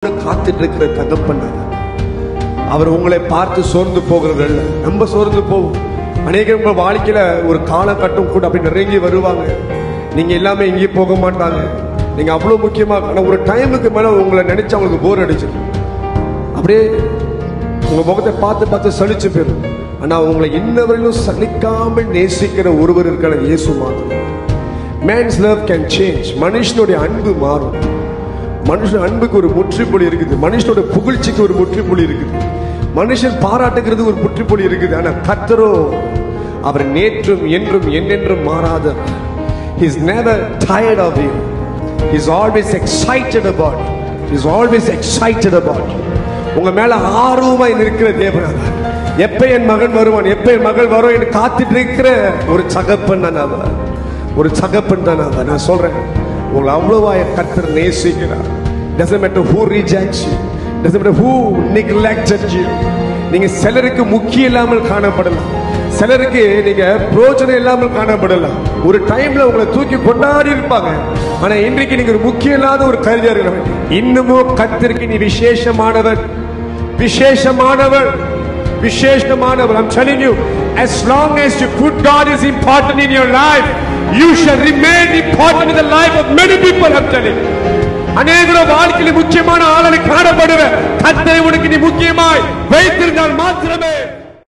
காத்துட்டு இருக்கிற தகப்பன் அவர் உங்களை பார்த்து சோர்ந்து போகிறவர்கள் நம்ம சோர்ந்து போவோம். அநேக வாழ்க்கையில ஒரு காலகட்டம் கூட அப்படி நெருங்கி வருவாங்க. நீங்க எல்லாமே எங்கேயும் போக மாட்டாங்க. நீங்க அவ்வளவு முக்கியமா ஒரு டைமுக்கு மேல உங்களை நினைச்சு அவங்களுக்கு போர் அடிச்சிடும். அப்படியே உங்க முகத்தை பார்த்து பார்த்து சலிச்சு போயிடும். ஆனா உங்களை இன்னவரையிலும் சலிக்காமல் நேசிக்கிற ஒருவர் இருக்கிற இயேசு மாத்திரம். Man's love can change. மனுஷனுடைய அன்பு மாறும். மனுஷன் அன்புக்கு ஒரு முற்றுப்புள்ளி இருக்குது. மனுஷனோட புகழ்ச்சிக்கு ஒரு முற்றுப்புள்ளி இருக்குது. மனுஷன் பாராட்டுகிறது ஒரு முற்றுப்புள்ளி இருக்குது. ஆனா கர்த்தரோ அவர் நேற்றும் என்றும் என்னென்றும் மாறாத. He is never tired of you. He is always excited about. He is always excited about. உங்க மேல ஆர்வமாய் இருக்கிற தேவன். எப்ப என் மகன் வருவான், எப்ப என் மகள் வரும் என்று காத்துட்டு இருக்கிற ஒரு சகப்பன் தான் அவர். ஒரு சகப்பன் தான் அவர். நான் சொல்றேன், உங்களை அவ்வளவா கர்த்தர் நேசிக்கிறார். Doesn't matter who rejects you, doesn't matter who neglected you. நீங்க சிலருக்கு முக்கியம் இல்லாமல் காணப்படலாம், சிலருக்கு நீங்க பிரோஜனம் இல்லாமல் காணப்படலாம். ஒரு டைம்ல உங்களை தூக்கி கொண்டாடி இருப்பாங்க. ஆனா இன்றைக்கு நீங்க ஒரு முக்கியம் இல்லாத ஒரு கருதியா இருக்கிறவங்க. இன்னமும் கர்த்தருக்கு நீ விசேஷமானவர், விசேஷமானவர், விசேஷமானவர். I'm telling you, as long as you put God is important in your life, you shall remain important in the life of many people. I'm telling you, அநேகர வாழ்க்கையில் முக்கியமான ஆளை காணப்படுவ. கர்த்தரை உனக்கு நீ முக்கியமாய் வைத்திருந்தால் மாத்திரமே